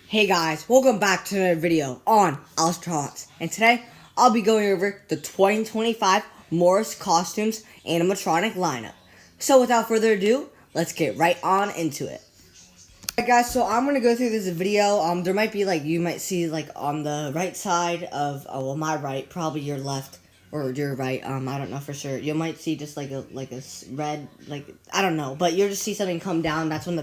Hey guys, welcome back to another video on Animatronics, and today I'll be going over the 2025 Morris Costumes Animatronic lineup. So without further ado, let's get right on into it. Alright guys, so I'm gonna go through this video. There might be you might see on the right side of my right, probably your left or your right. I don't know for sure. You might see just a red, I don't know, but you'll just see something come down. That's when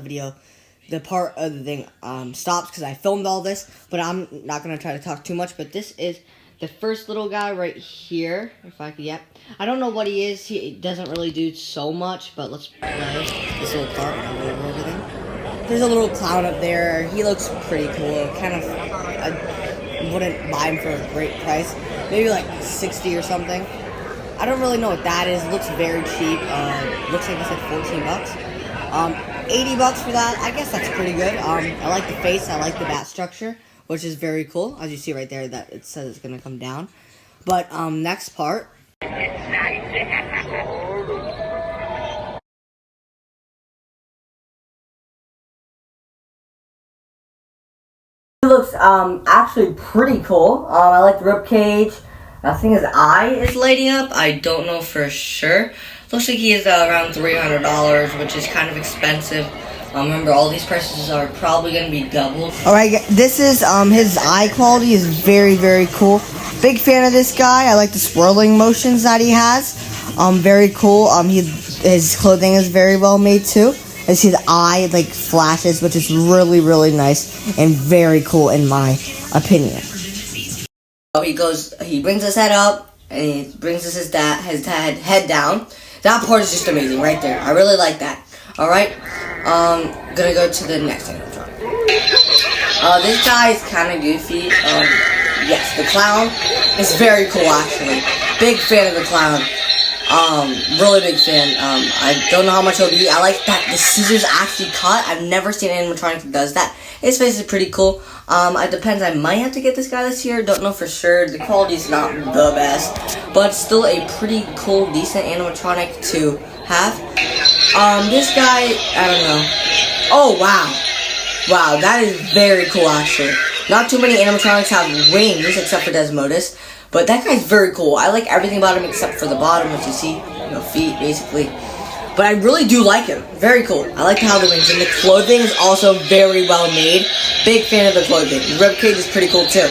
the part of the thing stops, because I filmed all this, but I'm not going to try to talk too much. But this is the first little guy right here. If I could, yep. I don't know what he is. He doesn't really do so much, but let's play this little part and I'll go over everything. There's a little clown up there. He looks pretty cool. I wouldn't buy him for a great price. Maybe like 60 or something. I don't really know what that is. It looks very cheap. Looks like I said 14 bucks. 80 bucks for that. I guess that's pretty good. I like the face. I like the bat structure, which is very cool. As you see right there, that it says it's gonna come down. But next part. It looks actually pretty cool. I like the rib cage. I think his eye is lighting up. I don't know for sure. Looks like he is around $300, which is kind of expensive. Remember, all these prices are probably going to be doubled. Alright, this is, his eye quality is very, very cool. Big fan of this guy. I like the swirling motions that he has. Very cool. His clothing is very well made too. I see the eye, flashes, which is really, really nice and very cool in my opinion. He brings his head up, and he brings his head down. That part is just amazing right there. I really like that. Alright, gonna go to the next animatronic. This guy is kind of goofy. Yes, the clown is very cool actually. Big fan of the clown. Really big fan. I don't know how much it'll be. I like that the scissors actually cut. I've never seen an animatronic that does that. His face is pretty cool. It depends. I might have to get this guy this year. Don't know for sure. The quality's not the best, but still a pretty cool, decent animatronic to have. This guy, I don't know. Oh, wow. Wow, that is very cool, actually. Not too many animatronics have wings, except for Desmodus. But that guy's very cool. I like everything about him except for the bottom, which you see, feet, basically. But I really do like him. Very cool. I like how the wings, and the clothing is also very well made. Big fan of the clothing. The ribcage is pretty cool, too.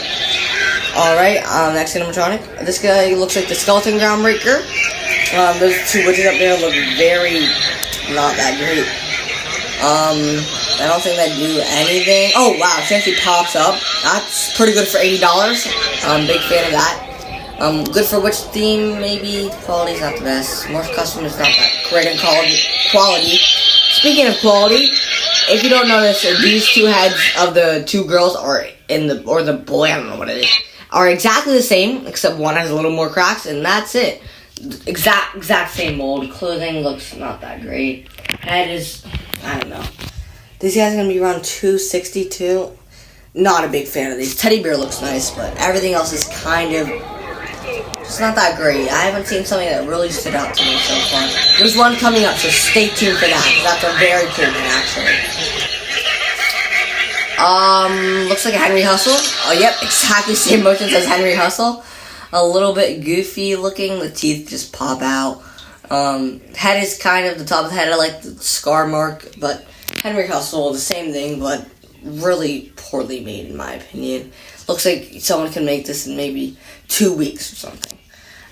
Alright, next animatronic. This guy looks like the skeleton groundbreaker. Those two witches up there look very not that great. I don't think they do anything. Oh, wow, she actually pops up. That's pretty good for $80. Big fan of that. Good for which theme, maybe. Quality's not the best. Morse Custom is not that great in quality. Speaking of quality, if you don't notice, these two heads of the two girls or the boy, I don't know what it is, are exactly the same, except one has a little more cracks, and that's it. Exact same mold. Clothing looks not that great. Head is, I don't know. These guys are going to be around $262. Not a big fan of these. Teddy bear looks nice, but everything else is kind of just not that great. I haven't seen something that really stood out to me so far. There's one coming up, so stay tuned for that, because that's a very cool one, actually. Looks like a Henry Hustle. Oh, yep, exactly same motions as Henry Hustle. A little bit goofy looking. The teeth just pop out. Head is kind of the top of the head. I like the scar mark, but Henry Hustle, the same thing, but really poorly made in my opinion. Looks like someone can make this in maybe 2 weeks or something.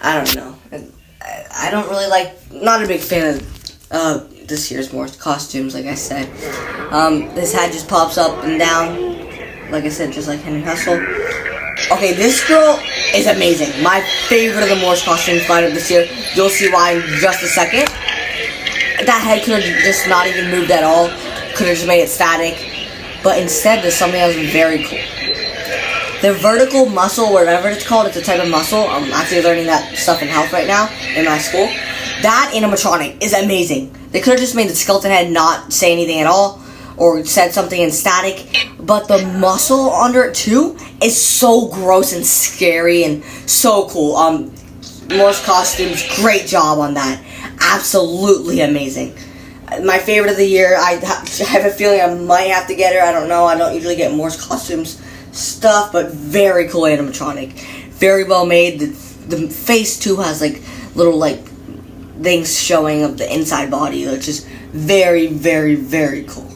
I don't know. I don't really not a big fan of this year's Morse costumes, like I said. This head just pops up and down, like I said, just like Henry Hustle. Okay, this girl is amazing. My favorite of the Morse costumes lineup this year. You'll see why in just a second. That head could have just not even moved at all. Could have just made it static. But instead, there's something else very cool. The vertical muscle, whatever it's called, it's a type of muscle. I'm actually learning that stuff in health right now in my school. That animatronic is amazing. They could have just made the skeleton head not say anything at all, or said something in static, but the muscle under it too is so gross and scary and so cool. Morse costumes, great job on that. Absolutely amazing. my favorite of the year. I have a feeling I might have to get her. I don't know. I don't usually get more costumes stuff, but very cool animatronic. Very well made. The face too has like little like things showing of the inside body, which is very, very, very cool.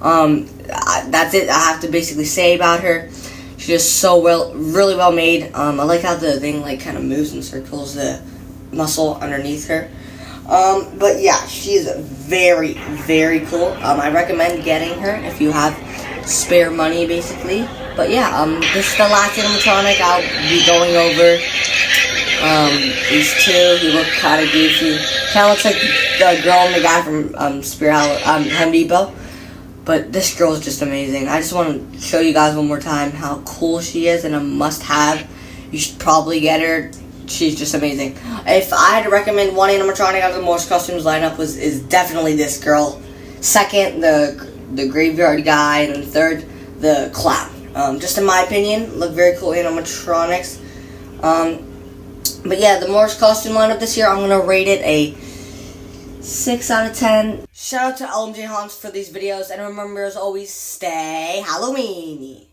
That's it. I have to basically say about her. She's just so really well made. I like how the thing like kind of moves and circles the muscle underneath her. But yeah, she's very, very cool. I recommend getting her if you have spare money, basically. But yeah, this is the last animatronic I'll be going over. These two, he look kind of goofy. Kind of looks like the girl and the guy from Home Depot. But this girl is just amazing. I just want to show you guys one more time how cool she is and a must-have. You should probably get her. She's just amazing. If I had to recommend one animatronic out of the most costumes lineup is definitely this girl. Second, the graveyard guy, and then third, the clown. Just in my opinion, look very cool animatronics. But yeah, the Morse costume lineup this year, I'm gonna rate it a 6 out of 10. Shout out to LMJ Hans for these videos, and remember as always, stay Halloweeny.